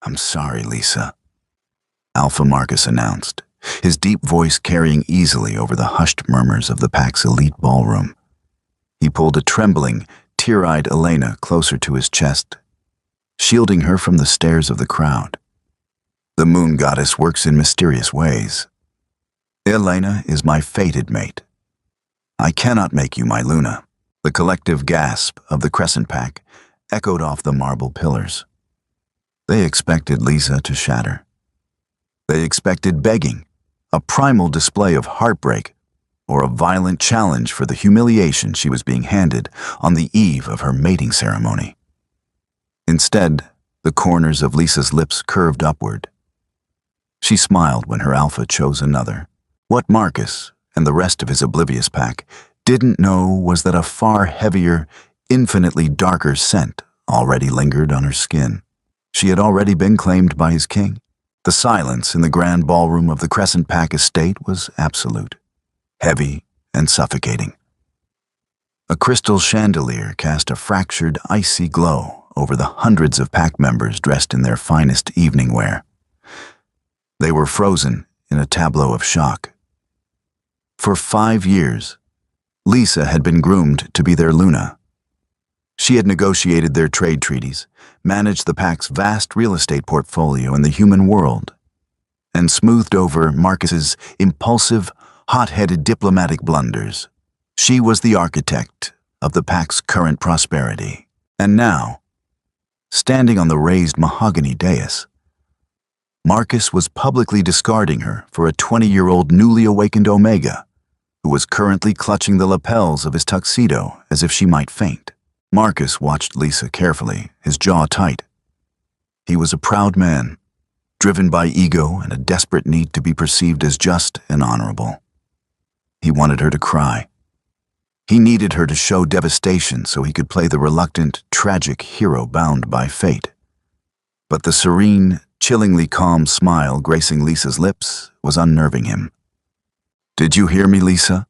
"I'm sorry, Lisa," Alpha Marcus announced, his deep voice carrying easily over the hushed murmurs of the pack's elite ballroom. He pulled a trembling, tear-eyed Elena closer to his chest, shielding her from the stares of the crowd. "The moon goddess works in mysterious ways. Elena is my fated mate. I cannot make you my Luna." The collective gasp of the Crescent Pack echoed off the marble pillars. They expected Lisa to shatter. They expected begging, a primal display of heartbreak, or a violent challenge for the humiliation she was being handed on the eve of her mating ceremony. Instead, the corners of Lisa's lips curved upward. She smiled when her alpha chose another. What Marcus and the rest of his oblivious pack didn't know was that a far heavier, infinitely darker scent already lingered on her skin. She had already been claimed by his king. The silence in the grand ballroom of the Crescent Pack estate was absolute, heavy and suffocating. A crystal chandelier cast a fractured, icy glow over the hundreds of pack members dressed in their finest evening wear. They were frozen in a tableau of shock. For 5 years, Lisa had been groomed to be their Luna. She had negotiated their trade treaties, managed the pack's vast real estate portfolio in the human world, and smoothed over Marcus's impulsive, hot-headed diplomatic blunders. She was the architect of the pack's current prosperity. And now, standing on the raised mahogany dais, Marcus was publicly discarding her for a 20-year-old newly awakened Omega, who was currently clutching the lapels of his tuxedo as if she might faint. Marcus watched Lisa carefully, his jaw tight. He was a proud man, driven by ego and a desperate need to be perceived as just and honorable. He wanted her to cry. He needed her to show devastation so he could play the reluctant, tragic hero bound by fate. But the serene, chillingly calm smile gracing Lisa's lips was unnerving him. "Did you hear me, Lisa?"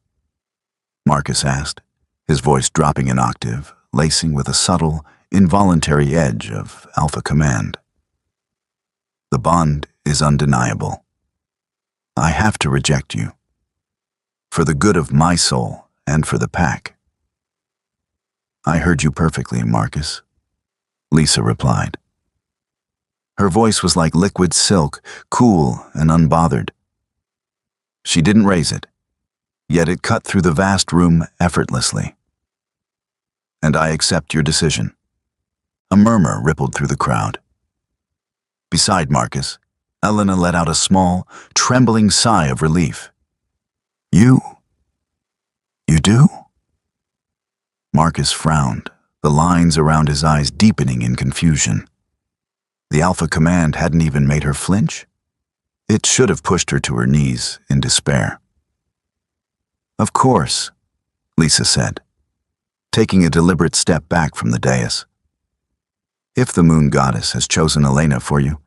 Marcus asked, his voice dropping an octave, lacing with a subtle, involuntary edge of alpha command. "The bond is undeniable. I have to reject you. For the good of my soul and for the pack." "I heard you perfectly, Marcus," Lisa replied. Her voice was like liquid silk, cool and unbothered. She didn't raise it, yet it cut through the vast room effortlessly. "And I accept your decision." A murmur rippled through the crowd. Beside Marcus, Elena let out a small, trembling sigh of relief. You do?" Marcus frowned, the lines around his eyes deepening in confusion. The alpha command hadn't even made her flinch. It should have pushed her to her knees in despair. "Of course," Lisa said, taking a deliberate step back from the dais. "If the moon goddess has chosen Elena for you,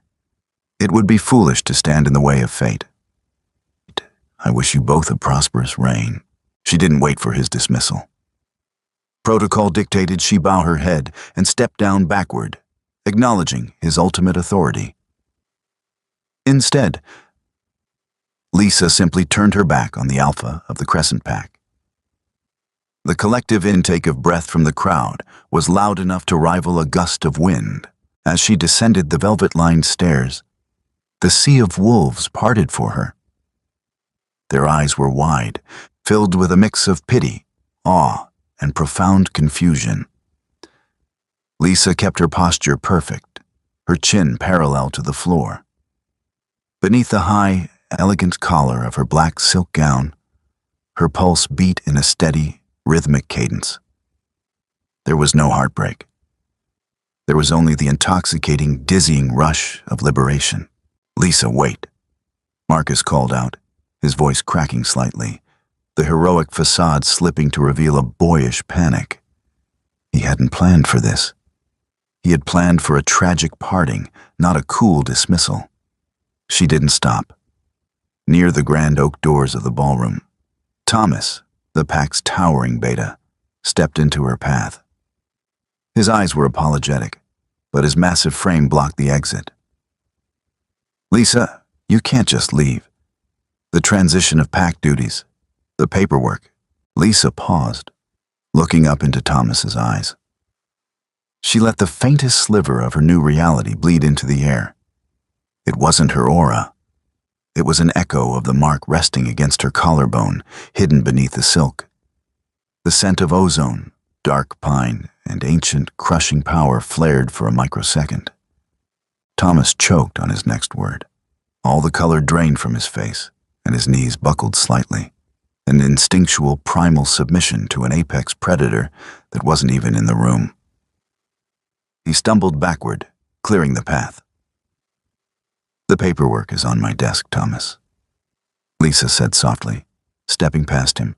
it would be foolish to stand in the way of fate. I wish you both a prosperous reign." She didn't wait for his dismissal. Protocol dictated she bow her head and step down backward, acknowledging his ultimate authority. Instead, Lisa simply turned her back on the alpha of the Crescent Pack. The collective intake of breath from the crowd was loud enough to rival a gust of wind. As she descended the velvet-lined stairs, the sea of wolves parted for her. Their eyes were wide, filled with a mix of pity, awe, and profound confusion. Lisa kept her posture perfect, her chin parallel to the floor. Beneath the high, elegant collar of her black silk gown, her pulse beat in a steady, rhythmic cadence. There was no heartbreak. There was only the intoxicating, dizzying rush of liberation. "Lisa, wait," Marcus called out, his voice cracking slightly, the heroic facade slipping to reveal a boyish panic. He hadn't planned for this. He had planned for a tragic parting, not a cool dismissal. She didn't stop. Near the grand oak doors of the ballroom, Thomas, the pack's towering beta, stepped into her path. His eyes were apologetic, but his massive frame blocked the exit. Lisa, you can't just leave. The transition of pack duties, the paperwork. Lisa paused, looking up into Thomas's eyes. She let the faintest sliver of her new reality bleed into the air. It wasn't her aura. It was an echo of the mark resting against her collarbone, hidden beneath the silk. The scent of ozone, dark pine, and ancient, crushing power flared for a microsecond. Thomas choked on his next word. All the color drained from his face, and his knees buckled slightly. An instinctual, primal submission to an apex predator that wasn't even in the room. He stumbled backward, clearing the path. "The paperwork is on my desk, Thomas," Lisa said softly, stepping past him.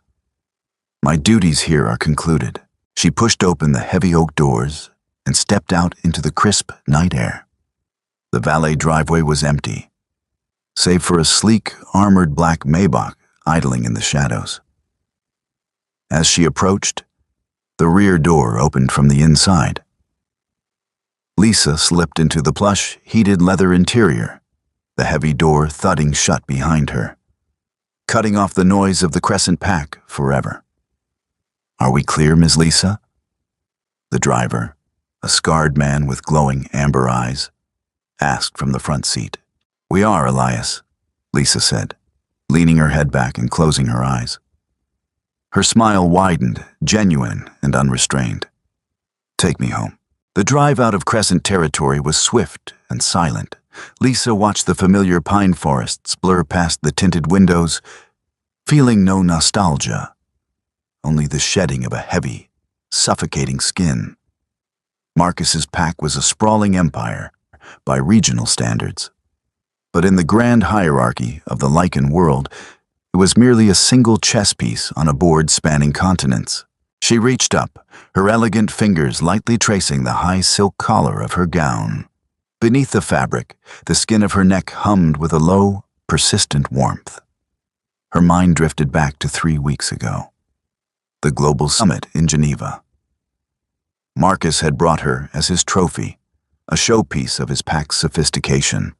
"My duties here are concluded." She pushed open the heavy oak doors and stepped out into the crisp night air. The valet driveway was empty, save for a sleek, armored black Maybach idling in the shadows. As she approached, the rear door opened from the inside. Lisa slipped into the plush, heated leather interior, the heavy door thudding shut behind her, cutting off the noise of the Crescent Pack forever. "Are we clear, Ms. Lisa?" The driver, a scarred man with glowing amber eyes, asked from the front seat. "We are, Elias," Lisa said, leaning her head back and closing her eyes. Her smile widened, genuine and unrestrained. "Take me home." The drive out of Crescent territory was swift and silent. Lisa watched the familiar pine forests blur past the tinted windows, feeling no nostalgia, only the shedding of a heavy, suffocating skin. Marcus's pack was a sprawling empire by regional standards, but in the grand hierarchy of the Lycan world, it was merely a single chess piece on a board spanning continents. She reached up, her elegant fingers lightly tracing the high silk collar of her gown. Beneath the fabric, the skin of her neck hummed with a low, persistent warmth. Her mind drifted back to 3 weeks ago. The global summit in Geneva. Marcus had brought her as his trophy, a showpiece of his pack's sophistication.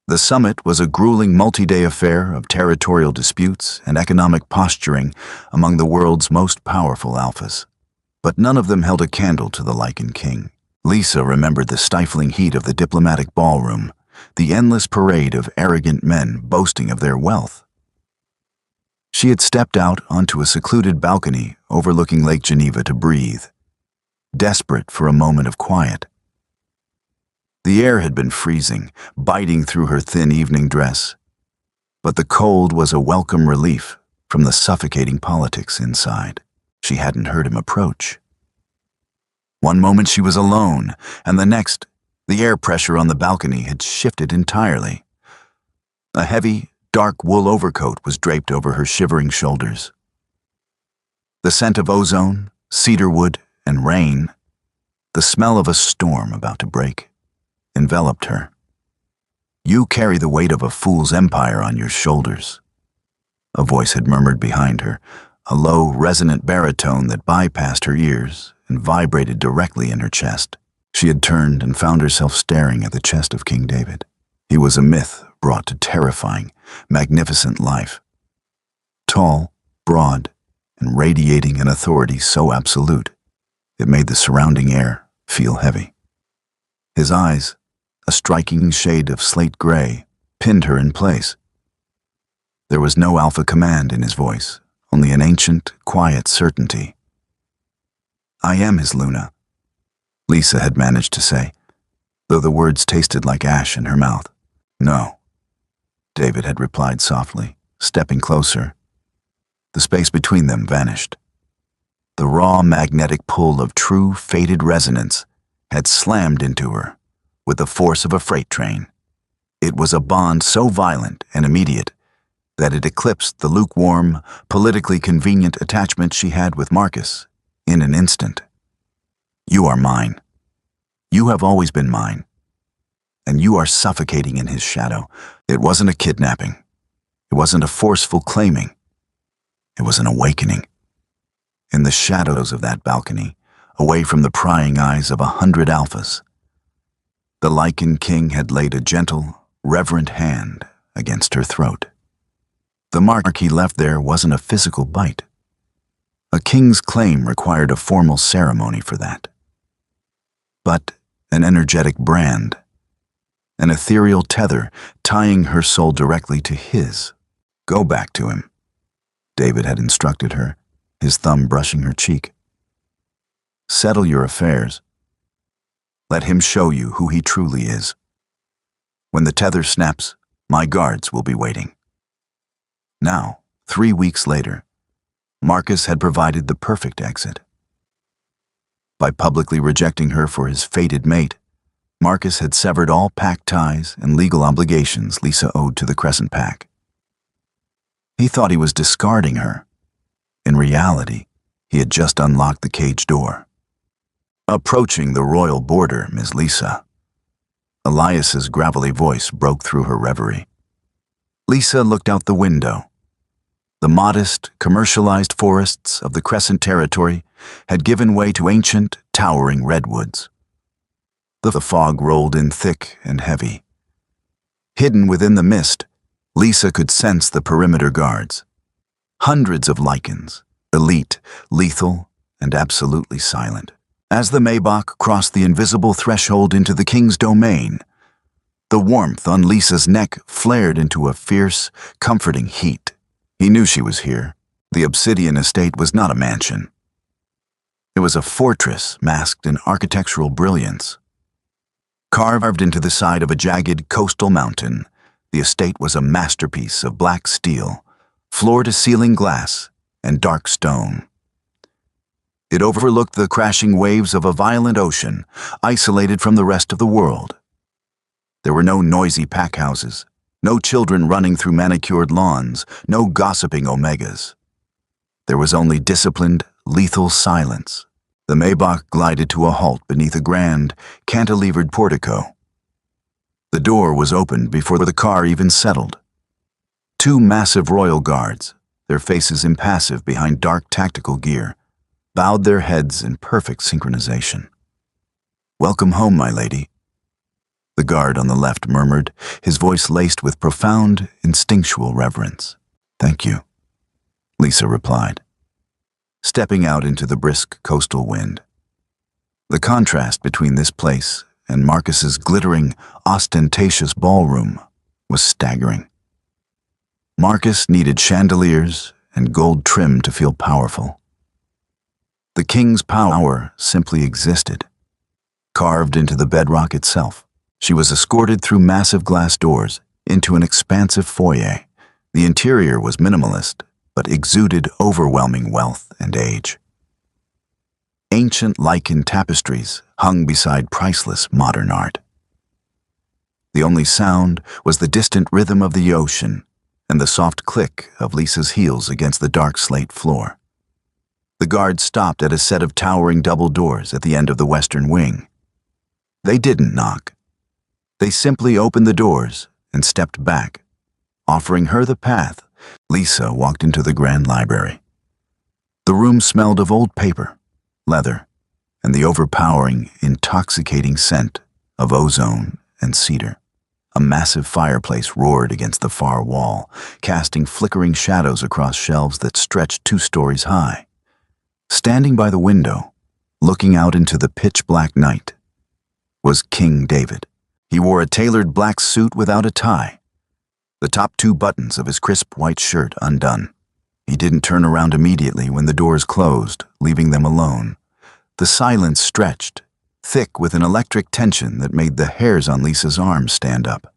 The summit was a grueling multi-day affair of territorial disputes and economic posturing among the world's most powerful alphas. But none of them held a candle to the Lycan King. Lisa remembered the stifling heat of the diplomatic ballroom, the endless parade of arrogant men boasting of their wealth. She had stepped out onto a secluded balcony overlooking Lake Geneva to breathe, desperate for a moment of quiet. The air had been freezing, biting through her thin evening dress, but the cold was a welcome relief from the suffocating politics inside. She hadn't heard him approach. One moment she was alone, and the next, the air pressure on the balcony had shifted entirely. A heavy, dark wool overcoat was draped over her shivering shoulders. The scent of ozone, cedarwood, and rain, the smell of a storm about to break, enveloped her. "You carry the weight of a fool's empire on your shoulders," a voice had murmured behind her, a low, resonant baritone that bypassed her ears and vibrated directly in her chest. She had turned and found herself staring at the chest of King David. He was a myth brought to terrifying, magnificent life. Tall, broad, and radiating an authority so absolute, it made the surrounding air feel heavy. His eyes, a striking shade of slate gray, pinned her in place. There was no alpha command in his voice, only an ancient, quiet certainty. "I am his Luna," Lisa had managed to say, though the words tasted like ash in her mouth. "No," David had replied softly, stepping closer. The space between them vanished. The raw magnetic pull of true, fated resonance had slammed into her with the force of a freight train. It was a bond so violent and immediate that it eclipsed the lukewarm, politically convenient attachment she had with Marcus in an instant. "You are mine. You have always been mine. And you are suffocating in his shadow." It wasn't a kidnapping. It wasn't a forceful claiming. It was an awakening. In the shadows of that balcony, away from the prying eyes of 100 alphas, the Lycan King had laid a gentle, reverent hand against her throat. The mark he left there wasn't a physical bite. A king's claim required a formal ceremony for that. But an energetic brand, an ethereal tether tying her soul directly to his. Go back to him, David had instructed her, his thumb brushing her cheek. Settle your affairs. Let him show you who he truly is. When the tether snaps, my guards will be waiting. Now, 3 weeks later, Marcus had provided the perfect exit. By publicly rejecting her for his fated mate, Marcus had severed all pack ties and legal obligations Lisa owed to the Crescent Pack. He thought he was discarding her. In reality, he had just unlocked the cage door. Approaching the royal border, Miss Lisa. Elias's gravelly voice broke through her reverie. Lisa looked out the window. The modest, commercialized forests of the Crescent territory had given way to ancient, towering redwoods. The fog rolled in thick and heavy. Hidden within the mist, Lisa could sense the perimeter guards. Hundreds of lichens, elite, lethal, and absolutely silent. As the Maybach crossed the invisible threshold into the king's domain, the warmth on Lisa's neck flared into a fierce, comforting heat. He knew she was here. The Obsidian estate was not a mansion. It was a fortress masked in architectural brilliance. Carved into the side of a jagged coastal mountain, the estate was a masterpiece of black steel, floor-to-ceiling glass, and dark stone. It overlooked the crashing waves of a violent ocean, isolated from the rest of the world. There were no noisy pack houses, no children running through manicured lawns, no gossiping omegas. There was only disciplined, lethal silence. The Maybach glided to a halt beneath a grand, cantilevered portico. The door was opened before the car even settled. 2 massive royal guards, their faces impassive behind dark tactical gear, bowed their heads in perfect synchronization. "Welcome home, my lady," the guard on the left murmured, his voice laced with profound, instinctual reverence. "Thank you," Lisa replied, stepping out into the brisk coastal wind. The contrast between this place and Marcus's glittering, ostentatious ballroom was staggering. Marcus needed chandeliers and gold trim to feel powerful. The king's power simply existed, carved into the bedrock itself. She was escorted through massive glass doors into an expansive foyer. The interior was minimalist, but exuded overwhelming wealth and age. Ancient lichen tapestries hung beside priceless modern art. The only sound was the distant rhythm of the ocean and the soft click of Lisa's heels against the dark slate floor. The guard stopped at a set of towering double doors at the end of the western wing. They didn't knock. They simply opened the doors and stepped back, offering her the path. Lisa walked into the grand library. The room smelled of old paper, leather, and the overpowering, intoxicating scent of ozone and cedar. A massive fireplace roared against the far wall, casting flickering shadows across shelves that stretched 2 stories high. Standing by the window, looking out into the pitch-black night, was King David. He wore a tailored black suit without a tie, the top 2 buttons of his crisp white shirt undone. He didn't turn around immediately when the doors closed, leaving them alone. The silence stretched, thick with an electric tension that made the hairs on Lisa's arms stand up.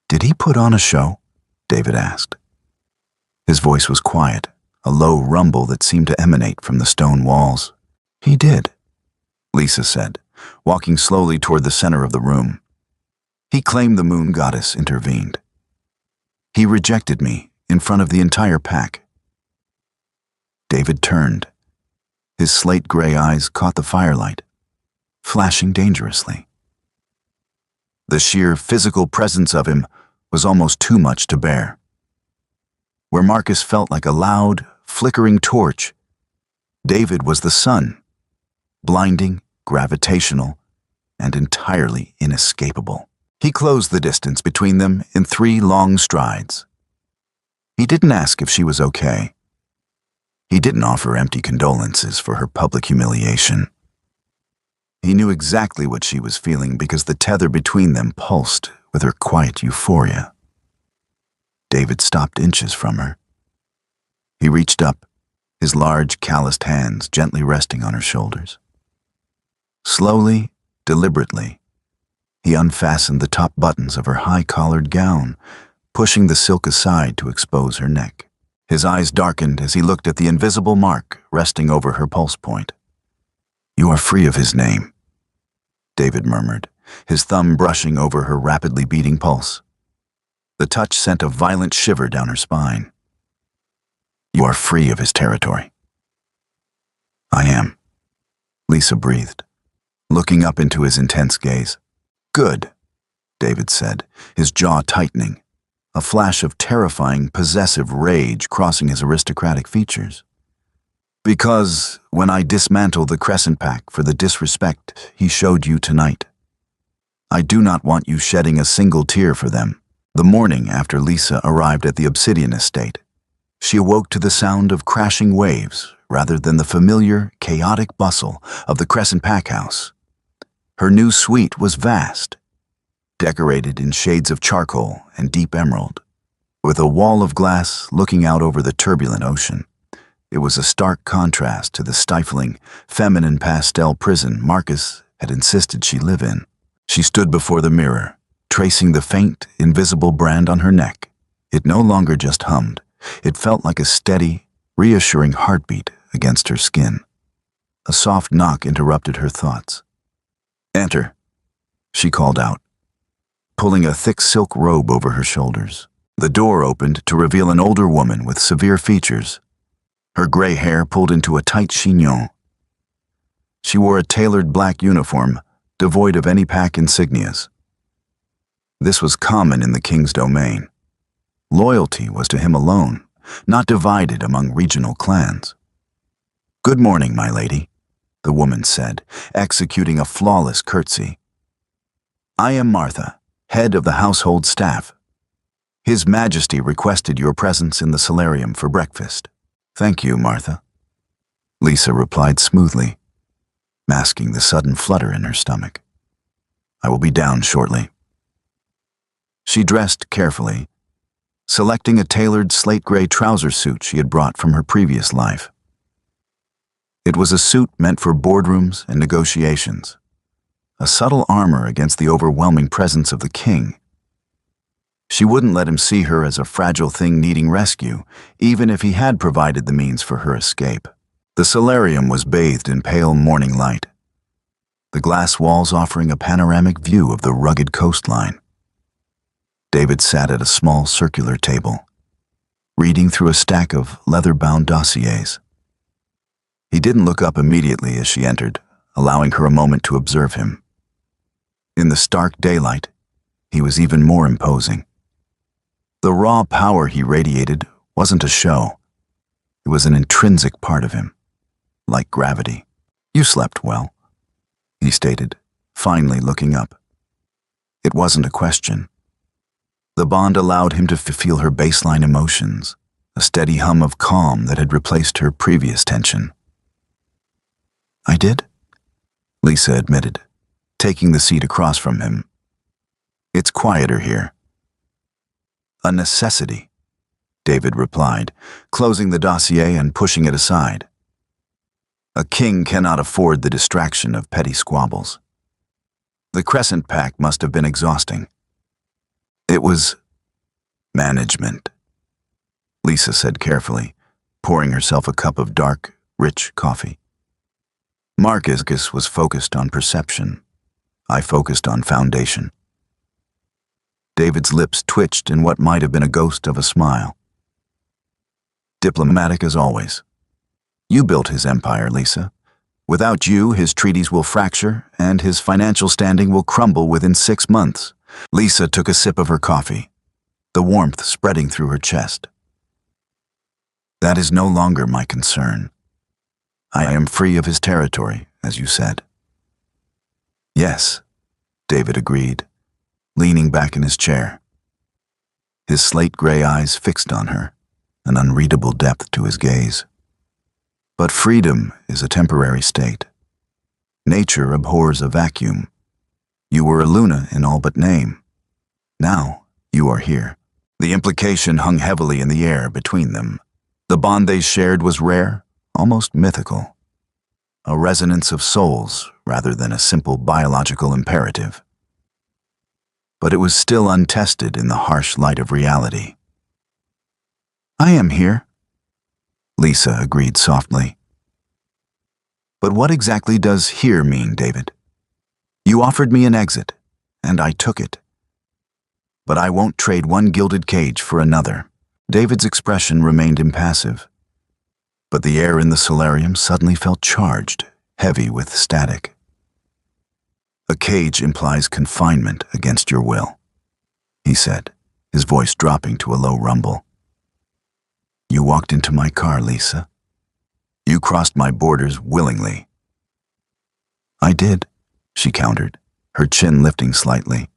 "Did he put on a show?" David asked. His voice was quiet, a low rumble that seemed to emanate from the stone walls. "He did," Lisa said, walking slowly toward the center of the room. "He claimed the moon goddess intervened. He rejected me in front of the entire pack." David turned. His slate-gray eyes caught the firelight, flashing dangerously. The sheer physical presence of him was almost too much to bear. Where Marcus felt like a loud, flickering torch, David was the sun, blinding, gravitational, and entirely inescapable. He closed the distance between them in 3 long strides. He didn't ask if she was okay. He didn't offer empty condolences for her public humiliation. He knew exactly what she was feeling because the tether between them pulsed with her quiet euphoria. David stopped inches from her. He reached up, his large, calloused hands gently resting on her shoulders. Slowly, deliberately, he unfastened the top buttons of her high-collared gown, pushing the silk aside to expose her neck. His eyes darkened as he looked at the invisible mark resting over her pulse point. "You are free of his name," David murmured, his thumb brushing over her rapidly beating pulse. The touch sent a violent shiver down her spine. "You are free of his territory." "I am," Lisa breathed, looking up into his intense gaze. "Good," David said, his jaw tightening, a flash of terrifying, possessive rage crossing his aristocratic features. "Because when I dismantle the Crescent Pack for the disrespect he showed you tonight, I do not want you shedding a single tear for them." The morning after Lisa arrived at the Obsidian Estate, she awoke to the sound of crashing waves rather than the familiar, chaotic bustle of the Crescent Pack house. Her new suite was vast, decorated in shades of charcoal and deep emerald, with a wall of glass looking out over the turbulent ocean. It was a stark contrast to the stifling, feminine pastel prison Marcus had insisted she live in. She stood before the mirror, tracing the faint, invisible brand on her neck. It no longer just hummed. It felt like a steady, reassuring heartbeat against her skin. A soft knock interrupted her thoughts. "Enter," she called out, pulling a thick silk robe over her shoulders. The door opened to reveal an older woman with severe features, her gray hair pulled into a tight chignon. She wore a tailored black uniform, devoid of any pack insignias. This was common in the king's domain. Loyalty was to him alone, not divided among regional clans. "Good morning, my lady," the woman said, executing a flawless curtsy. "I am Martha, head of the household staff. His Majesty requested your presence in the solarium for breakfast." "Thank you, Martha," Lisa replied smoothly, masking the sudden flutter in her stomach. "I will be down shortly." She dressed carefully, selecting a tailored slate-gray trouser suit she had brought from her previous life. It was a suit meant for boardrooms and negotiations, a subtle armor against the overwhelming presence of the king. She wouldn't let him see her as a fragile thing needing rescue, even if he had provided the means for her escape. The solarium was bathed in pale morning light, the glass walls offering a panoramic view of the rugged coastline. David sat at a small circular table, reading through a stack of leather-bound dossiers. He didn't look up immediately as she entered, allowing her a moment to observe him. In the stark daylight, he was even more imposing. The raw power he radiated wasn't a show. It was an intrinsic part of him, like gravity. "You slept well," he stated, finally looking up. It wasn't a question. The bond allowed him to feel her baseline emotions, a steady hum of calm that had replaced her previous tension. "I did," Lisa admitted, taking the seat across from him. "It's quieter here." "A necessity," David replied, closing the dossier and pushing it aside. A king cannot afford the distraction of petty squabbles. The Crescent Pack must have been exhausting. "It was management," Lisa said carefully, pouring herself a cup of dark, rich coffee. "Marcus was focused on perception. I focused on foundation." David's lips twitched in what might have been a ghost of a smile. "Diplomatic as always. You built his empire, Lisa. Without you, his treaties will fracture, and his financial standing will crumble within 6 months. Lisa took a sip of her coffee, the warmth spreading through her chest. "That is no longer my concern. I am free of his territory, as you said." "Yes," David agreed, leaning back in his chair. His slate-gray eyes fixed on her, an unreadable depth to his gaze. But freedom is a temporary state. Nature abhors a vacuum. You were a Luna in all but name. Now you are here. The implication hung heavily in the air between them. The bond they shared was rare, almost mythical. A resonance of souls rather than a simple biological imperative. But it was still untested in the harsh light of reality. "I am here," Lisa agreed softly. "But what exactly does here mean, David? You offered me an exit, and I took it. But I won't trade one gilded cage for another." David's expression remained impassive, but the air in the solarium suddenly felt charged, heavy with static. "A cage implies confinement against your will," he said, his voice dropping to a low rumble. "You walked into my car, Lisa. You crossed my borders willingly." "I did," she countered, her chin lifting slightly.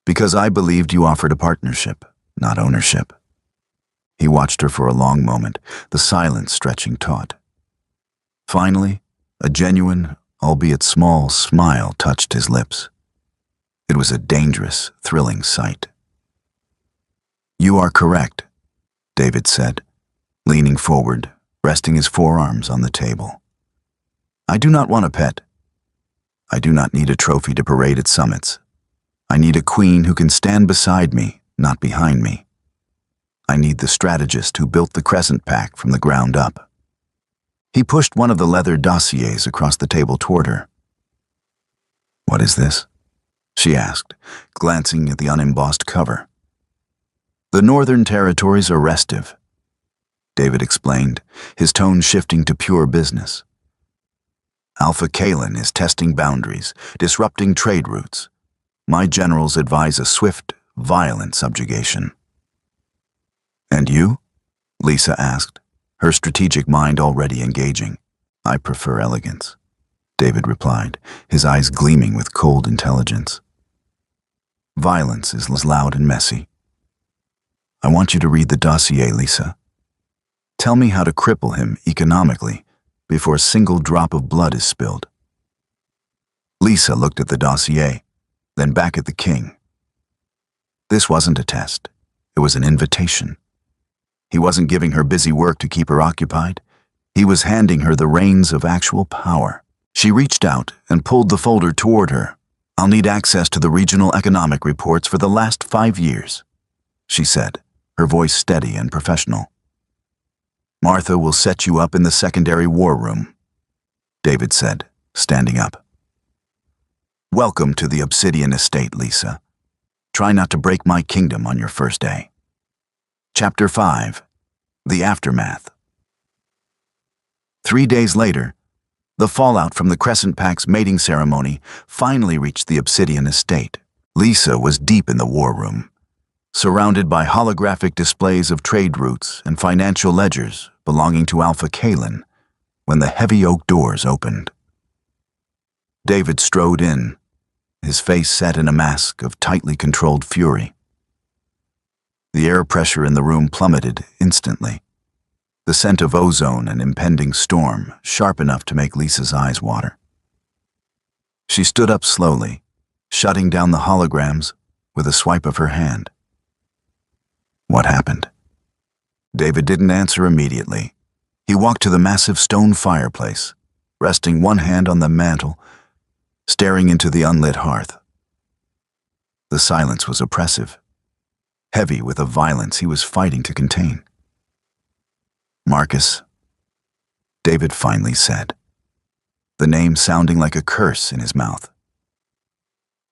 "Because I believed you offered a partnership, not ownership." He watched her for a long moment, the silence stretching taut. Finally, a genuine, albeit small, smile touched his lips. It was a dangerous, thrilling sight. "You are correct," David said, leaning forward, resting his forearms on the table. "I do not want a pet. I do not need a trophy to parade at summits. I need a queen who can stand beside me, not behind me. I need the strategist who built the Crescent Pack from the ground up." He pushed one of the leather dossiers across the table toward her. "What is this?" she asked, glancing at the unembossed cover. "The Northern Territories are restive," David explained, his tone shifting to pure business. "Alpha Kalen is testing boundaries, disrupting trade routes. My generals advise a swift, violent subjugation." "And you?" Lisa asked, her strategic mind already engaging. "I prefer elegance," David replied, his eyes gleaming with cold intelligence. "Violence is loud and messy. I want you to read the dossier, Lisa. Tell me how to cripple him economically before a single drop of blood is spilled." Lisa looked at the dossier, then back at the king. This wasn't a test. It was an invitation. He wasn't giving her busy work to keep her occupied. He was handing her the reins of actual power. She reached out and pulled the folder toward her. "I'll need access to the regional economic reports for the last 5 years, she said, her voice steady and professional. "Martha will set you up in the secondary war room," David said, standing up. "Welcome to the Obsidian Estate, Lisa. Try not to break my kingdom on your first day." Chapter 5. The Aftermath. 3 days later, the fallout from the Crescent Pack's mating ceremony finally reached the Obsidian Estate. Lisa was deep in the war room, surrounded by holographic displays of trade routes and financial ledgers belonging to Alpha Kalen, when the heavy oak doors opened. David strode in, his face set in a mask of tightly controlled fury. The air pressure in the room plummeted instantly, the scent of ozone and impending storm sharp enough to make Lisa's eyes water. She stood up slowly, shutting down the holograms with a swipe of her hand. "What happened?" David didn't answer immediately. He walked to the massive stone fireplace, resting one hand on the mantel, staring into the unlit hearth. The silence was oppressive, heavy with a violence he was fighting to contain. "Marcus," David finally said, the name sounding like a curse in his mouth.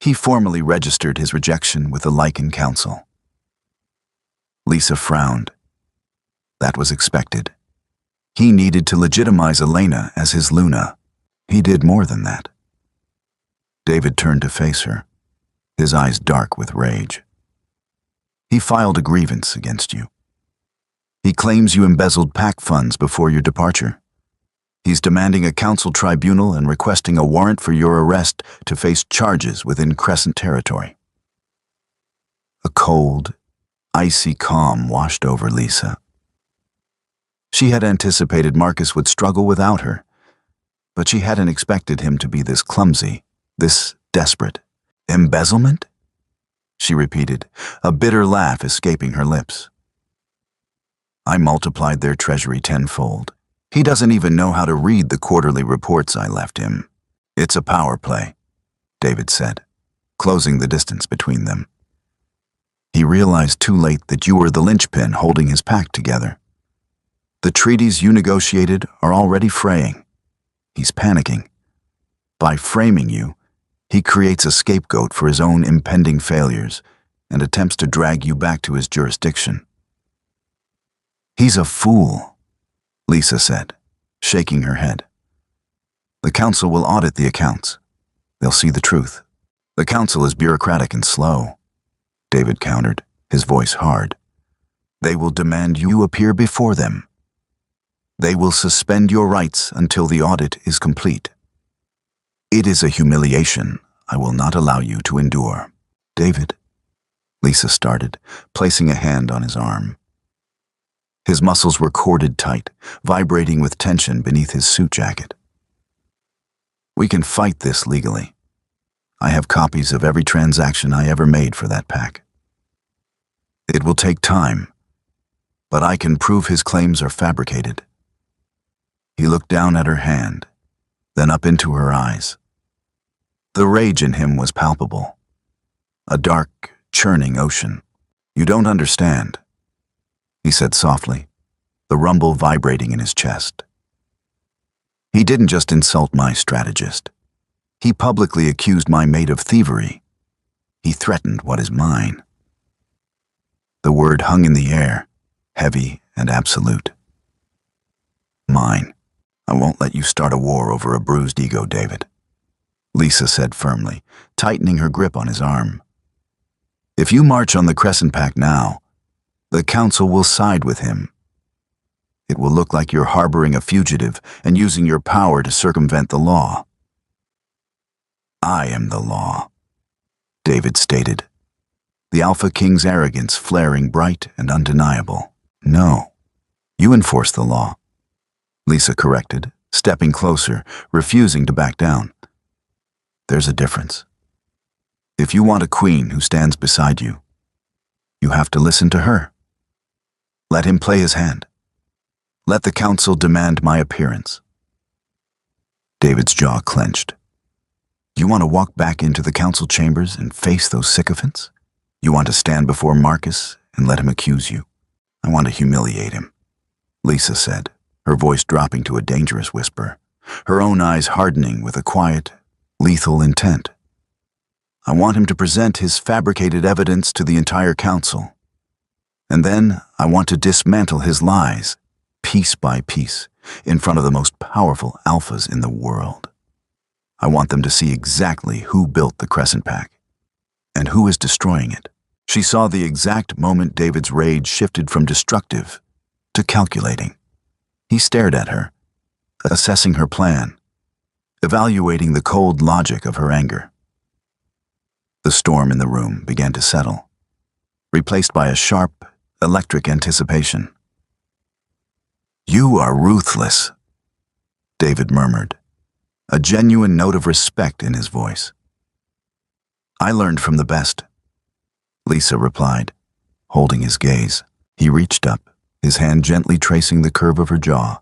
He formally registered his rejection with the Lycan Council. Lisa frowned. That was expected. He needed to legitimize Elena as his Luna. He did more than that. David turned to face her, his eyes dark with rage. "He filed a grievance against you. He claims you embezzled PAC funds before your departure. He's demanding a council tribunal and requesting a warrant for your arrest to face charges within Crescent territory." cold, icy calm washed over Lisa. She had anticipated Marcus would struggle without her, but she hadn't expected him to be this clumsy, this desperate. Embezzlement? She repeated, a bitter laugh escaping her lips. I multiplied their treasury tenfold. He doesn't even know how to read the quarterly reports I left him. It's a power play, David said, closing the distance between them. He realized too late that you were the linchpin holding his pack together. The treaties you negotiated are already fraying. He's panicking. By framing you, he creates a scapegoat for his own impending failures and attempts to drag you back to his jurisdiction. He's a fool, Lisa said, shaking her head. The council will audit the accounts. They'll see the truth. The council is bureaucratic and slow, David countered, his voice hard. They will demand you appear before them. They will suspend your rights until the audit is complete. It is a humiliation I will not allow you to endure. David, Lisa started, placing a hand on his arm. His muscles were corded tight, vibrating with tension beneath his suit jacket. We can fight this legally. I have copies of every transaction I ever made for that pack. It will take time, but I can prove his claims are fabricated. He looked down at her hand, then up into her eyes. The rage in him was palpable, a dark, churning ocean. You don't understand, he said softly, the rumble vibrating in his chest. He didn't just insult my strategist. He publicly accused my mate of thievery. He threatened what is mine. The word hung in the air, heavy and absolute. Mine. I won't let you start a war over a bruised ego, David, Lisa said firmly, tightening her grip on his arm. If you march on the Crescent Pack now, the council will side with him. It will look like you're harboring a fugitive and using your power to circumvent the law. I am the law, David stated, the Alpha King's arrogance flaring bright and undeniable. No, you enforce the law, Lisa corrected, stepping closer, refusing to back down. There's a difference. If you want a queen who stands beside you, you have to listen to her. Let him play his hand. Let the council demand my appearance. David's jaw clenched. You want to walk back into the council chambers and face those sycophants? You want to stand before Marcus and let him accuse you? I want to humiliate him, Lisa said, her voice dropping to a dangerous whisper, her own eyes hardening with a quiet, lethal intent. I want him to present his fabricated evidence to the entire council. And then I want to dismantle his lies, piece by piece, in front of the most powerful alphas in the world. I want them to see exactly who built the Crescent Pack and who is destroying it. She saw the exact moment David's rage shifted from destructive to calculating. He stared at her, assessing her plan, evaluating the cold logic of her anger. The storm in the room began to settle, replaced by a sharp, electric anticipation. You are ruthless, David murmured, a genuine note of respect in his voice. I learned from the best, Lisa replied, holding his gaze. He reached up, his hand gently tracing the curve of her jaw,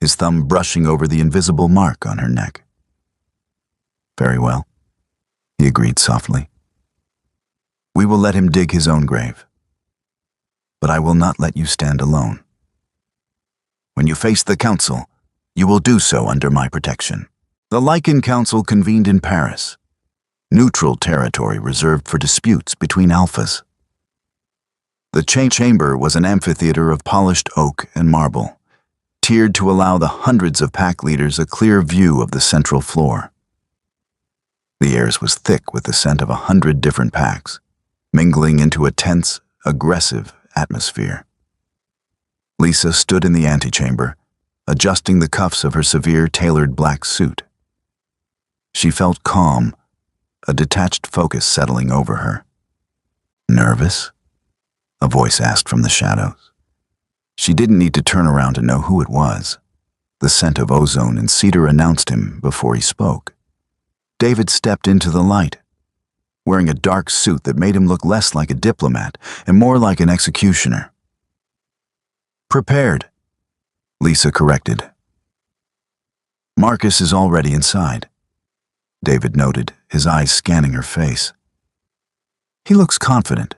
his thumb brushing over the invisible mark on her neck. Very well, he agreed softly. We will let him dig his own grave. But I will not let you stand alone. When you face the council, you will do so under my protection. The Lycan Council convened in Paris, neutral territory reserved for disputes between alphas. The chamber was an amphitheater of polished oak and marble, tiered to allow the hundreds of pack leaders a clear view of the central floor. The air was thick with the scent of 100 different packs, mingling into a tense, aggressive atmosphere. Lisa stood in the antechamber, adjusting the cuffs of her severe tailored black suit. She felt calm, a detached focus settling over her. Nervous? a voice asked from the shadows. She didn't need to turn around to know who it was. The scent of ozone and cedar announced him before he spoke. David stepped into the light, wearing a dark suit that made him look less like a diplomat and more like an executioner. "Prepared," Lisa corrected. "Marcus is already inside," David noted, his eyes scanning her face. "He looks confident.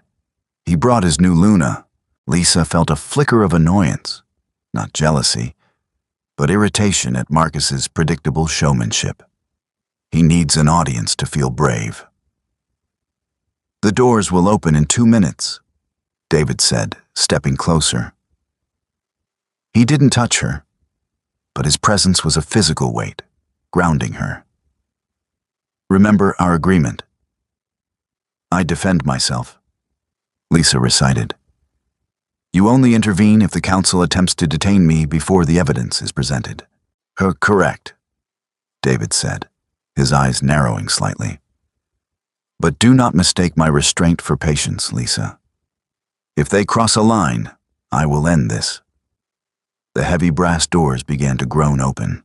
He brought his new Luna." Lisa felt a flicker of annoyance, not jealousy, but irritation at Marcus's predictable showmanship. He needs an audience to feel brave. "The doors will open in 2 minutes," David said, stepping closer. He didn't touch her, but his presence was a physical weight, grounding her. "Remember our agreement." "I defend myself," Lisa recited. "You only intervene if the council attempts to detain me before the evidence is presented." Correct," David said, his eyes narrowing slightly. "But do not mistake my restraint for patience, Lisa. If they cross a line, I will end this." The heavy brass doors began to groan open.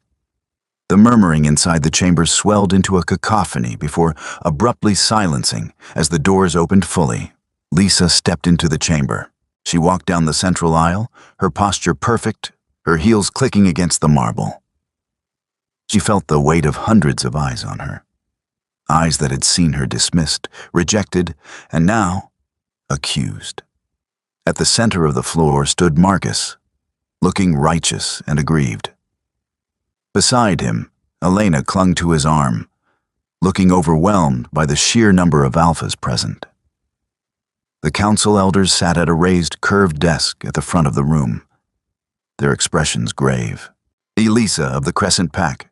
The murmuring inside the chamber swelled into a cacophony before abruptly silencing as the doors opened fully. Lisa stepped into the chamber. She walked down the central aisle, her posture perfect, her heels clicking against the marble. She felt the weight of hundreds of eyes on her. Eyes that had seen her dismissed, rejected, and now accused. At the center of the floor stood Marcus, looking righteous and aggrieved. Beside him, Elena clung to his arm, looking overwhelmed by the sheer number of alphas present. The council elders sat at a raised, curved desk at the front of the room, their expressions grave. Elisa of the Crescent Pack.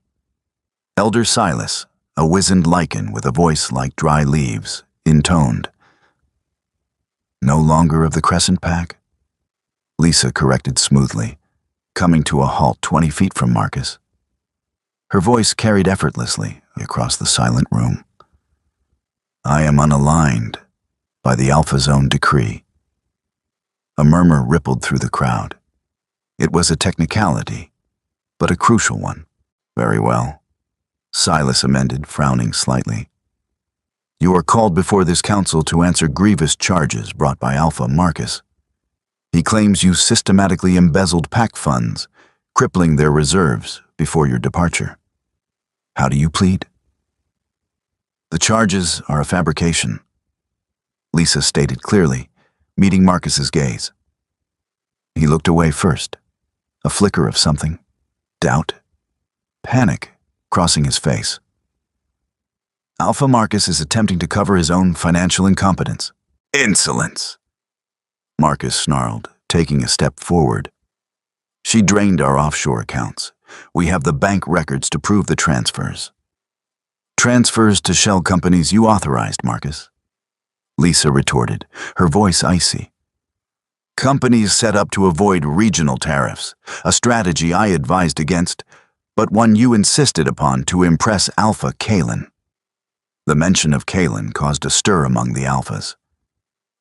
Elder Silas, a wizened lichen with a voice like dry leaves, intoned. "No longer of the Crescent Pack?" Lisa corrected smoothly, coming to a halt 20 feet from Marcus. Her voice carried effortlessly across the silent room. "I am unaligned by the Alpha Zone decree." A murmur rippled through the crowd. It was a technicality, but a crucial one. "Very well," Silas amended, frowning slightly. "You are called before this council to answer grievous charges brought by Alpha Marcus. He claims you systematically embezzled pack funds, crippling their reserves before your departure. How do you plead?" "The charges are a fabrication," Lisa stated clearly, meeting Marcus's gaze. He looked away first, a flicker of something, doubt, panic crossing his face. "Alpha Marcus is attempting to cover his own financial incompetence." "Insolence!" Marcus snarled, taking a step forward. "She drained our offshore accounts. We have the bank records to prove the transfers." "Transfers to shell companies you authorized, Marcus," Lisa retorted, her voice icy. "Companies set up to avoid regional tariffs, a strategy I advised against, but one you insisted upon to impress Alpha Kalen." The mention of Kalen caused a stir among the Alphas.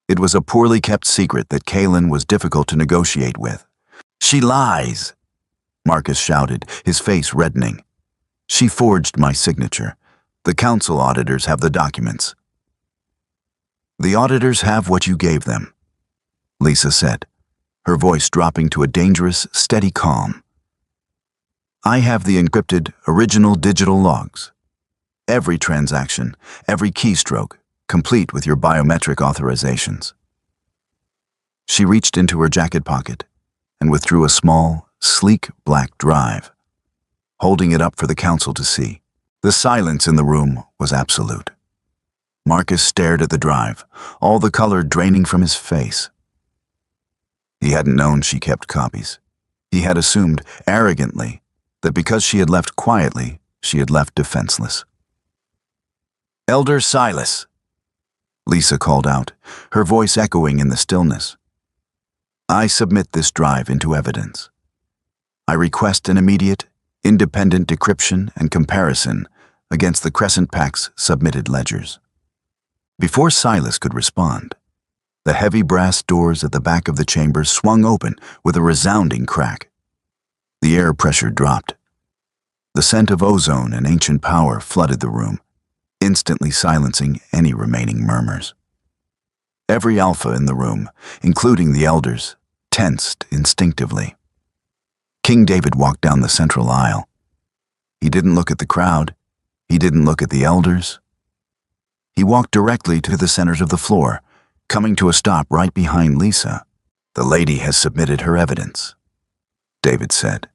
It was a poorly kept secret that Kalen was difficult to negotiate with. "She lies," Marcus shouted, his face reddening. "She forged my signature. The council auditors have the documents." "The auditors have what you gave them," Lisa said, her voice dropping to a dangerous, steady calm. "I have the encrypted, original digital logs. Every transaction, every keystroke, complete with your biometric authorizations." She reached into her jacket pocket and withdrew a small, sleek black drive, holding it up for the council to see. The silence in the room was absolute. Marcus stared at the drive, all the color draining from his face. He hadn't known she kept copies. He had assumed, arrogantly, that because she had left quietly, she had left defenseless. "Elder Silas," Lisa called out, her voice echoing in the stillness. "I submit this drive into evidence. I request an immediate, independent decryption and comparison against the Crescent Pack's submitted ledgers." Before Silas could respond, The heavy brass doors at the back of the chamber swung open with a resounding crack. The air pressure dropped. The scent of ozone and ancient power flooded the room, instantly silencing any remaining murmurs. Every alpha in the room, including the elders, tensed instinctively. King David walked down the central aisle. He didn't look at the crowd. He didn't look at the elders. He walked directly to the center of the floor, coming to a stop right behind Lisa. "The lady has submitted her evidence," David said,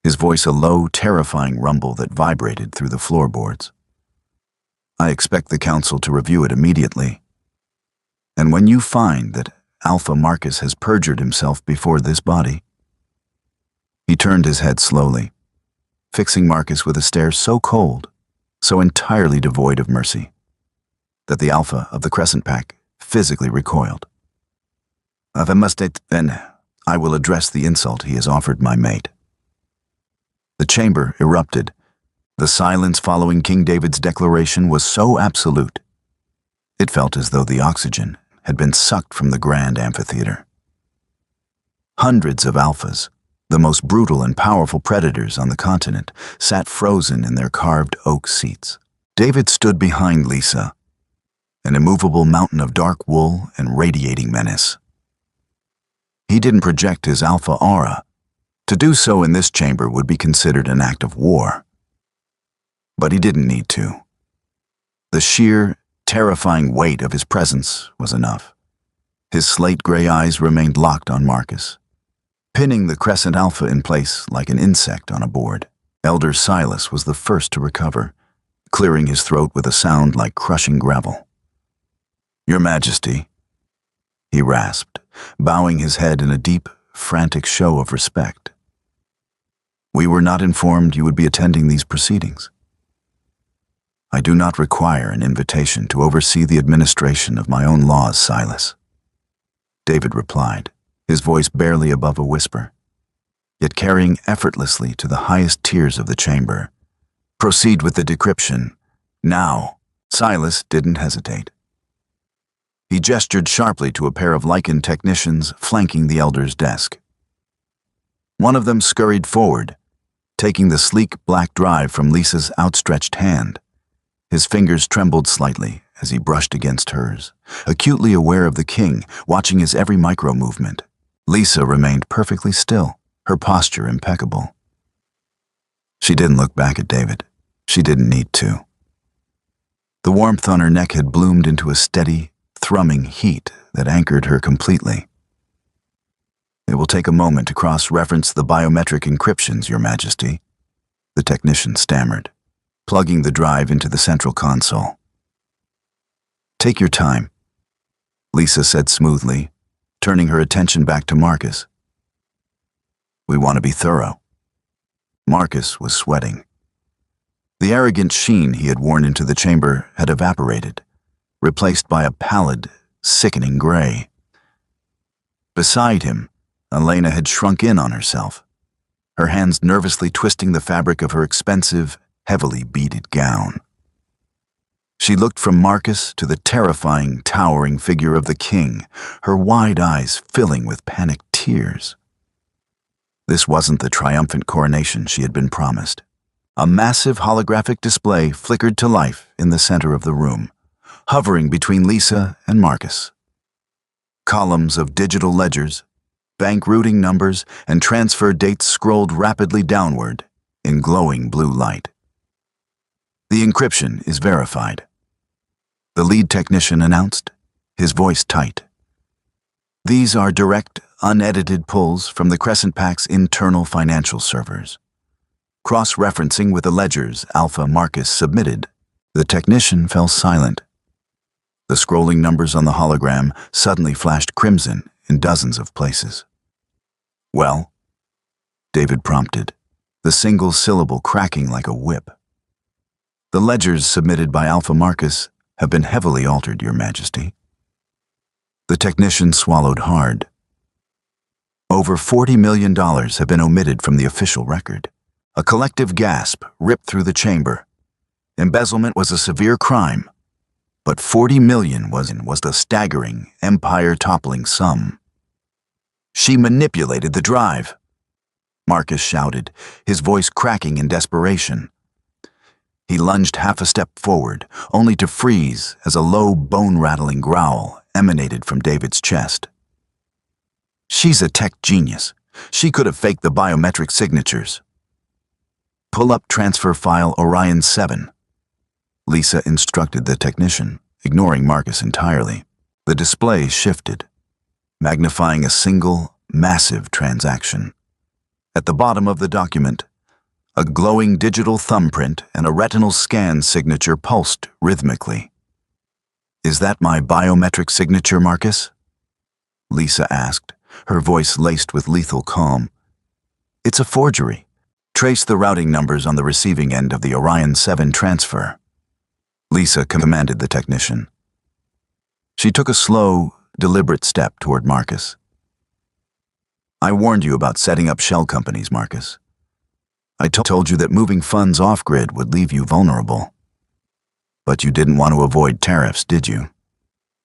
his voice a low, terrifying rumble that vibrated through the floorboards. "I expect the council to review it immediately. And when you find that Alpha Marcus has perjured himself before this body..." He turned his head slowly, fixing Marcus with a stare so cold, so entirely devoid of mercy, that the Alpha of the Crescent Pack physically recoiled. "If I must, then I will address the insult he has offered my mate." The chamber erupted. The silence following King David's declaration was so absolute. It felt as though the oxygen had been sucked from the grand amphitheater. Hundreds of alphas, the most brutal and powerful predators on the continent, sat frozen in their carved oak seats. David stood behind Lisa, an immovable mountain of dark wool and radiating menace. He didn't project his alpha aura. To do so in this chamber would be considered an act of war. But he didn't need to. The sheer, terrifying weight of his presence was enough. His slate-gray eyes remained locked on Marcus, pinning the Crescent Alpha in place like an insect on a board. Elder Silas was the first to recover, clearing his throat with a sound like crushing gravel. "Your Majesty," he rasped, bowing his head in a deep, frantic show of respect. "We were not informed you would be attending these proceedings. I do not require an invitation to oversee the administration of my own laws, Silas," David replied, his voice barely above a whisper, yet carrying effortlessly to the highest tiers of the chamber. "Proceed with the decryption. Now." Silas didn't hesitate. He gestured sharply to a pair of lichened technicians flanking the elder's desk. One of them scurried forward, taking the sleek black drive from Lisa's outstretched hand. His fingers trembled slightly as he brushed against hers, acutely aware of the king, watching his every micro-movement. Lisa remained perfectly still, her posture impeccable. She didn't look back at David. She didn't need to. The warmth on her neck had bloomed into a steady, thrumming heat that anchored her completely. "It will take a moment to cross-reference the biometric encryptions, Your Majesty," the technician stammered, plugging the drive into the central console. "Take your time," Lisa said smoothly, turning her attention back to Marcus. "We want to be thorough." Marcus was sweating. The arrogant sheen he had worn into the chamber had evaporated, replaced by a pallid, sickening gray. Beside him, Elena had shrunk in on herself, her hands nervously twisting the fabric of her expensive, heavily beaded gown. She looked from Marcus to the terrifying, towering figure of the king, her wide eyes filling with panicked tears. This wasn't the triumphant coronation she had been promised. A massive holographic display flickered to life in the center of the room, hovering between Lisa and Marcus. Columns of digital ledgers, bank routing numbers, and transfer dates scrolled rapidly downward in glowing blue light. "The encryption is verified," the lead technician announced, his voice tight. "These are direct, unedited pulls from the Crescent Pack's internal financial servers. Cross-referencing with the ledgers Alpha Marcus submitted." The technician fell silent. The scrolling numbers on the hologram suddenly flashed crimson in dozens of places. "Well?" David prompted, the single syllable cracking like a whip. "The ledgers submitted by Alpha Marcus have been heavily altered, Your Majesty." The technician swallowed hard. Over $40 million have been omitted from the official record. A collective gasp ripped through the chamber. Embezzlement was a severe crime, but 40 million was the staggering, empire-toppling sum. She manipulated the drive, Marcus shouted, his voice cracking in desperation. He lunged half a step forward, only to freeze as a low, bone-rattling growl emanated from David's chest. She's a tech genius. She could have faked the biometric signatures. Pull up transfer file Orion 7. Lisa instructed the technician, ignoring Marcus entirely. The display shifted, magnifying a single, massive transaction. At the bottom of the document, a glowing digital thumbprint and a retinal scan signature pulsed rhythmically. "Is that my biometric signature, Marcus?" Lisa asked, her voice laced with lethal calm. "It's a forgery. Trace the routing numbers on the receiving end of the Orion 7 transfer," Lisa commanded the technician. She took a slow, deliberate step toward Marcus. "I warned you about setting up shell companies, Marcus. I told you that moving funds off-grid would leave you vulnerable. But you didn't want to avoid tariffs, did you?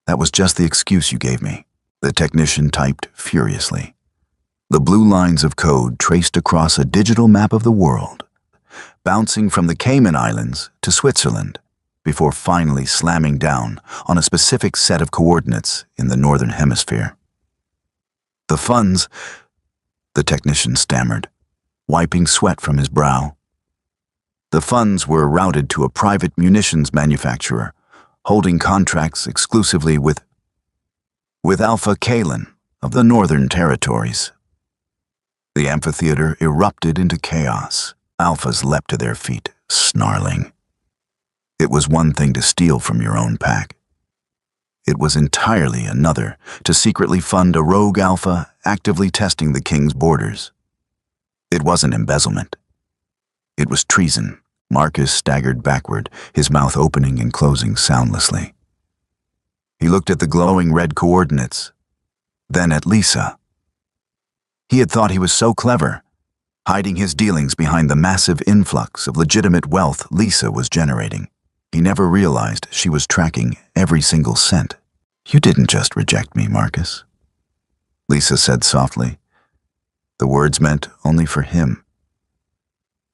That was just the excuse you gave me," the technician typed furiously. The blue lines of code traced across a digital map of the world, bouncing from the Cayman Islands to Switzerland, before finally slamming down on a specific set of coordinates in the northern hemisphere. "The funds," the technician stammered, wiping sweat from his brow. "The funds were routed to a private munitions manufacturer, holding contracts exclusively with Alpha Kalen of the Northern Territories." The amphitheater erupted into chaos. Alphas leapt to their feet, snarling. It was one thing to steal from your own pack. It was entirely another to secretly fund a rogue alpha actively testing the king's borders. It wasn't embezzlement. It was treason. Marcus staggered backward, his mouth opening and closing soundlessly. He looked at the glowing red coordinates, then at Lisa. He had thought he was so clever, hiding his dealings behind the massive influx of legitimate wealth Lisa was generating. He never realized she was tracking every single cent. "You didn't just reject me, Marcus," Lisa said softly. The words meant only for him,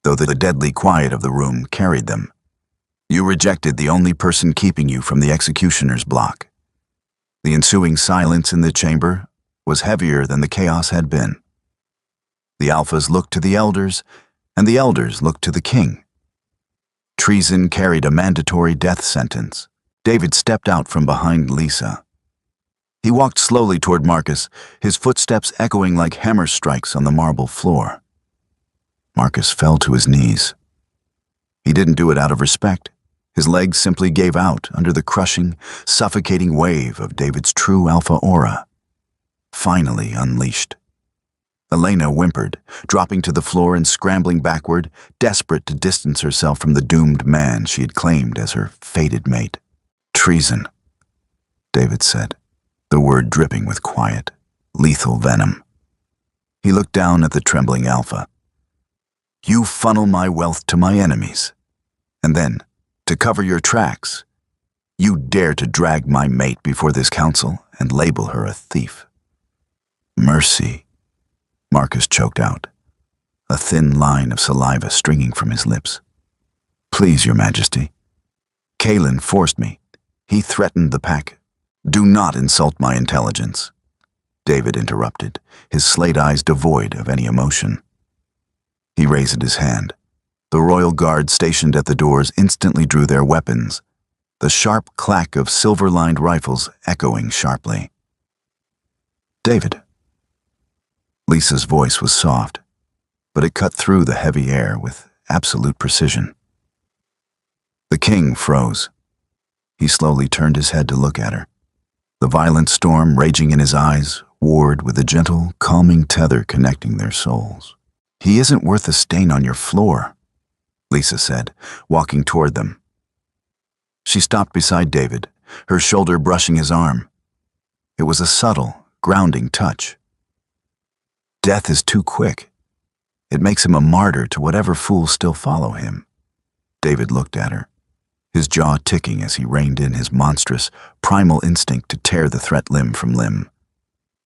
though the deadly quiet of the room carried them. "You rejected the only person keeping you from the executioner's block." The ensuing silence in the chamber was heavier than the chaos had been. The alphas looked to the elders, and the elders looked to the king. Treason carried a mandatory death sentence. David stepped out from behind Lisa. He walked slowly toward Marcus, his footsteps echoing like hammer strikes on the marble floor. Marcus fell to his knees. He didn't do it out of respect. His legs simply gave out under the crushing, suffocating wave of David's true alpha aura, finally unleashed. Elena whimpered, dropping to the floor and scrambling backward, desperate to distance herself from the doomed man she had claimed as her fated mate. "Treason," David said, the word dripping with quiet, lethal venom. He looked down at the trembling alpha. "You funnel my wealth to my enemies, and then, to cover your tracks, you dare to drag my mate before this council and label her a thief." "Mercy," Marcus choked out, a thin line of saliva stringing from his lips. "Please, Your Majesty. Kalen forced me. He threatened the pack. Do not insult my intelligence," David interrupted, his slate eyes devoid of any emotion. He raised his hand. The royal guard stationed at the doors instantly drew their weapons, the sharp clack of silver-lined rifles echoing sharply. "David." Lisa's voice was soft, but it cut through the heavy air with absolute precision. The king froze. He slowly turned his head to look at her. The violent storm raging in his eyes warred with a gentle, calming tether connecting their souls. "He isn't worth a stain on your floor," Lisa said, walking toward them. She stopped beside David, her shoulder brushing his arm. It was a subtle, grounding touch. "Death is too quick. It makes him a martyr to whatever fools still follow him." David looked at her. his jaw ticking as he reined in his monstrous, primal instinct to tear the threat limb from limb.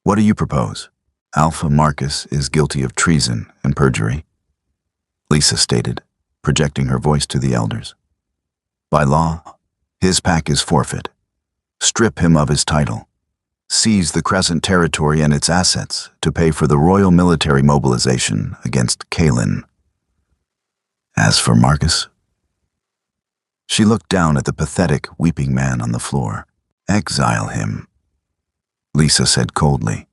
"What do you propose?" "Alpha Marcus is guilty of treason and perjury," Lisa stated, projecting her voice to the elders. "By law, his pack is forfeit. Strip him of his title. Seize the Crescent territory and its assets to pay for the royal military mobilization against Kalin. As for Marcus..." She looked down at the pathetic, weeping man on the floor. "Exile him," Lisa said coldly.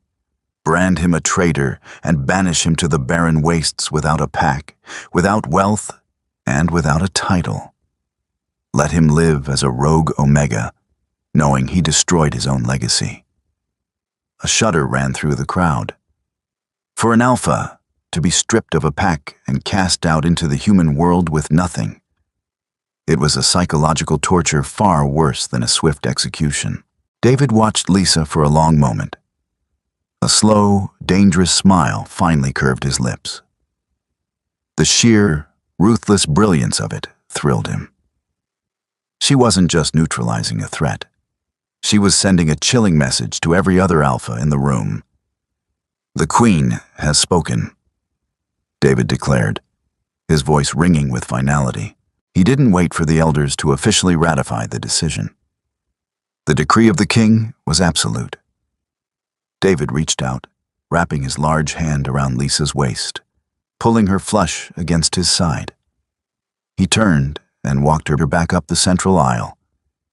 "Brand him a traitor and banish him to the barren wastes without a pack, without wealth, and without a title. Let him live as a rogue Omega, knowing he destroyed his own legacy." A shudder ran through the crowd. For an Alpha to be stripped of a pack and cast out into the human world with nothing, it was a psychological torture far worse than a swift execution. David watched Lisa for a long moment. A slow, dangerous smile finally curved his lips. The sheer, ruthless brilliance of it thrilled him. She wasn't just neutralizing a threat. She was sending a chilling message to every other Alpha in the room. "The Queen has spoken," David declared, his voice ringing with finality. He didn't wait for the elders to officially ratify the decision. The decree of the king was absolute. David reached out, wrapping his large hand around Lisa's waist, pulling her flush against his side. He turned and walked her back up the central aisle,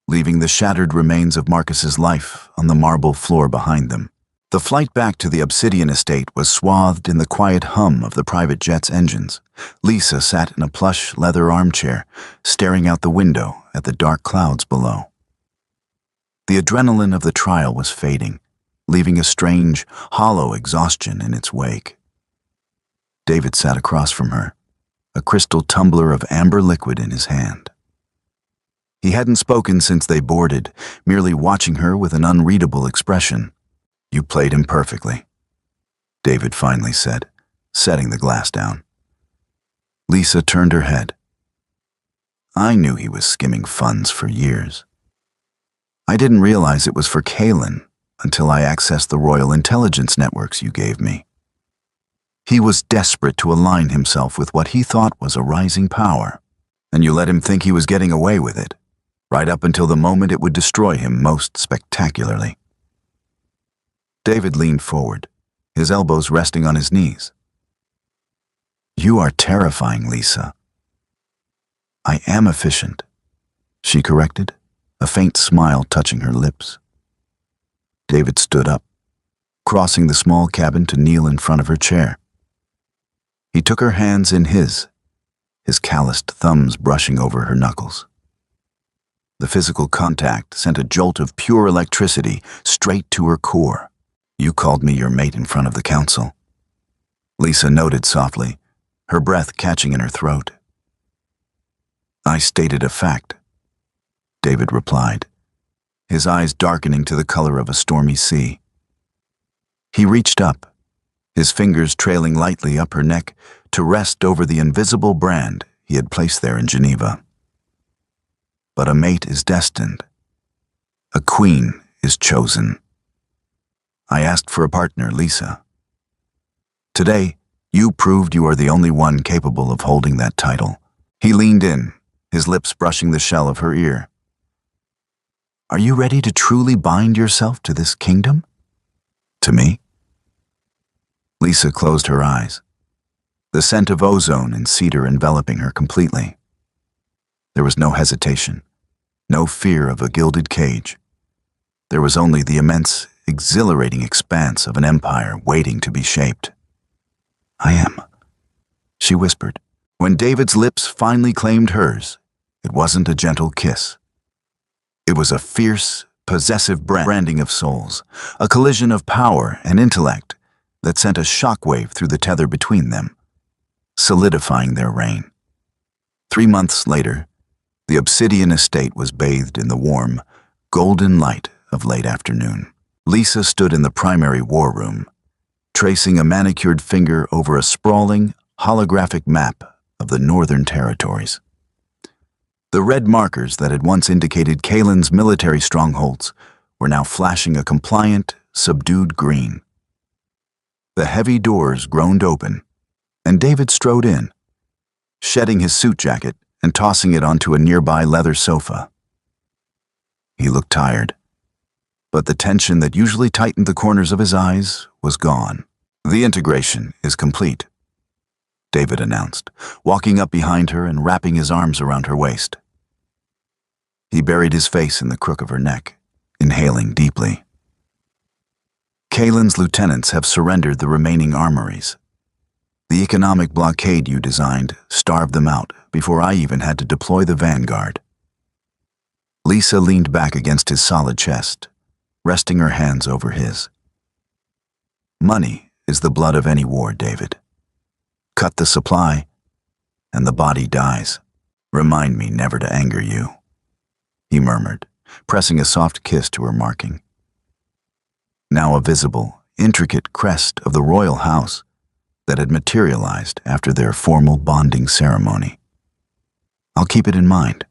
leaving the shattered remains of Marcus's life on the marble floor behind them. The flight back to the Obsidian estate was swathed in the quiet hum of the private jet's engines. Lisa sat in a plush leather armchair, staring out the window at the dark clouds below. The adrenaline of the trial was fading, leaving a strange, hollow exhaustion in its wake. David sat across from her, a crystal tumbler of amber liquid in his hand. He hadn't spoken since they boarded, merely watching her with an unreadable expression. "You played him perfectly," David finally said, setting the glass down. Lisa turned her head. "I knew he was skimming funds for years. I didn't realize it was for Kalin until I accessed the royal intelligence networks you gave me. He was desperate to align himself with what he thought was a rising power, and you let him think he was getting away with it, right up until the moment it would destroy him most spectacularly." David leaned forward, his elbows resting on his knees. "You are terrifying, Lisa." "I am efficient," she corrected, a faint smile touching her lips. David stood up, crossing the small cabin to kneel in front of her chair. He took her hands in his calloused thumbs brushing over her knuckles. The physical contact sent a jolt of pure electricity straight to her core. "You called me your mate in front of the council," Lisa noted softly, her breath catching in her throat. "I stated a fact," David replied, his eyes darkening to the color of a stormy sea. He reached up, his fingers trailing lightly up her neck to rest over the invisible brand he had placed there in Geneva. "But a mate is destined. A queen is chosen. I asked for a partner, Lisa. Today, you proved you are the only one capable of holding that title." He leaned in, his lips brushing the shell of her ear. "Are you ready to truly bind yourself to this kingdom? To me?" Lisa closed her eyes, the scent of ozone and cedar enveloping her completely. There was no hesitation, no fear of a gilded cage. There was only the immense, exhilarating expanse of an empire waiting to be shaped. "I am," she whispered. When David's lips finally claimed hers, it wasn't a gentle kiss. It was a fierce, possessive branding of souls, a collision of power and intellect that sent a shockwave through the tether between them, solidifying their reign. 3 months later, the Obsidian estate was bathed in the warm, golden light of late afternoon. Lisa stood in the primary war room, tracing a manicured finger over a sprawling, holographic map of the Northern Territories. The red markers that had once indicated Kalen's military strongholds were now flashing a compliant, subdued green. The heavy doors groaned open, and David strode in, shedding his suit jacket and tossing it onto a nearby leather sofa. He looked tired, but the tension that usually tightened the corners of his eyes was gone. "The integration is complete," David announced, walking up behind her and wrapping his arms around her waist. He buried his face in the crook of her neck, inhaling deeply. "Kalen's lieutenants have surrendered the remaining armories. The economic blockade you designed starved them out before I even had to deploy the vanguard." Lisa leaned back against his solid chest, resting her hands over his. "Money is the blood of any war, David. Cut the supply, and the body dies. Remind me never to anger you," he murmured, pressing a soft kiss to her marking. Now a visible, intricate crest of the royal house that had materialized after their formal bonding ceremony. "I'll keep it in mind."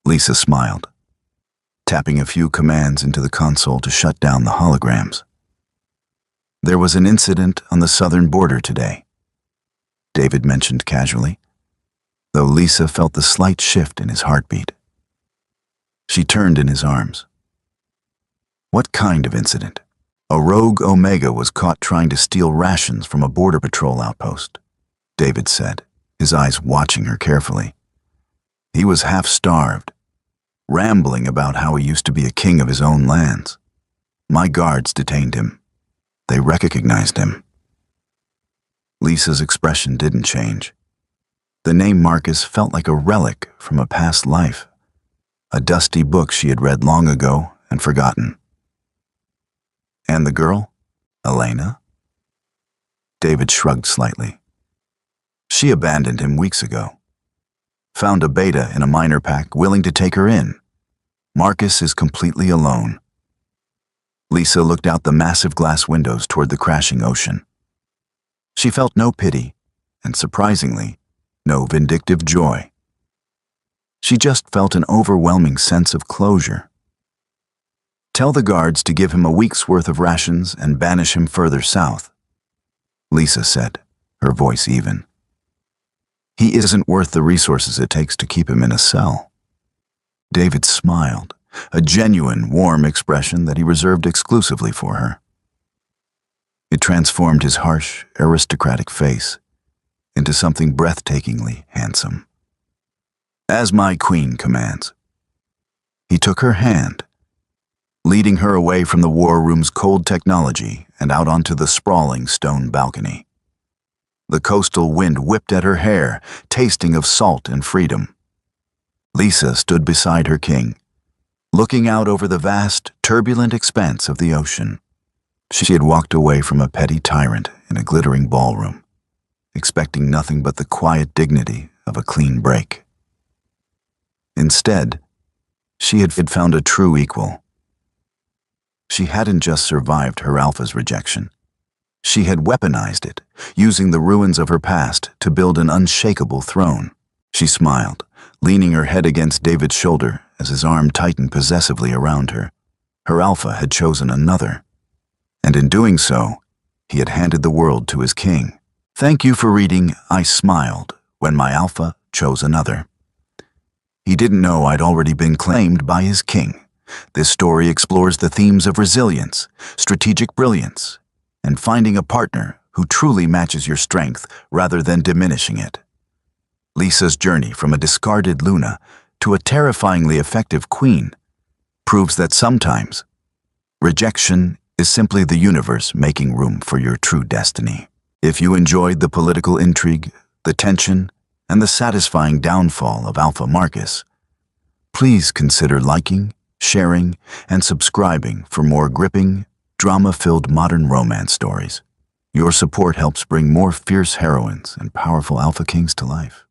Lisa smiled, tapping a few commands into the console to shut down the holograms. "There was an incident on the southern border today," David mentioned casually, though Lisa felt the slight shift in his heartbeat. She turned in his arms. "What kind of incident?" "A rogue Omega was caught trying to steal rations from a border patrol outpost," David said, his eyes watching her carefully. "He was half-starved, rambling about how he used to be a king of his own lands. My guards detained him. They recognized him." Lisa's expression didn't change. The name Marcus felt like a relic from a past life, a dusty book she had read long ago and forgotten. "And the girl? Elena?" David shrugged slightly. "She abandoned him weeks ago. Found a beta in a minor pack willing to take her in. Marcus is completely alone." Lisa looked out the massive glass windows toward the crashing ocean. She felt no pity, and surprisingly, no vindictive joy. She just felt an overwhelming sense of closure. "Tell the guards to give him a week's worth of rations and banish him further south," Lisa said, her voice even. "He isn't worth the resources it takes to keep him in a cell." David smiled, a genuine, warm expression that he reserved exclusively for her. It transformed his harsh, aristocratic face into something breathtakingly handsome. "As my queen commands." He took her hand, leading her away from the war room's cold technology and out onto the sprawling stone balcony. The coastal wind whipped at her hair, tasting of salt and freedom. Lisa stood beside her king, looking out over the vast, turbulent expanse of the ocean. She had walked away from a petty tyrant in a glittering ballroom, expecting nothing but the quiet dignity of a clean break. Instead, she had found a true equal. She hadn't just survived her alpha's rejection. She had weaponized it, using the ruins of her past to build an unshakable throne. She smiled, leaning her head against David's shoulder as his arm tightened possessively around her. Her alpha had chosen another, and in doing so, he had handed the world to his king. "Thank you for reading I Smiled When My Alpha Chose Another." He didn't know I'd already been claimed by his king. This story explores the themes of resilience, strategic brilliance, and finding a partner who truly matches your strength rather than diminishing it. Lisa's journey from a discarded Luna to a terrifyingly effective queen proves that sometimes rejection is simply the universe making room for your true destiny. If you enjoyed the political intrigue, the tension, and the satisfying downfall of Alpha Marcus, please consider liking, sharing, and subscribing for more gripping, drama-filled modern romance stories. Your support helps bring more fierce heroines and powerful Alpha Kings to life.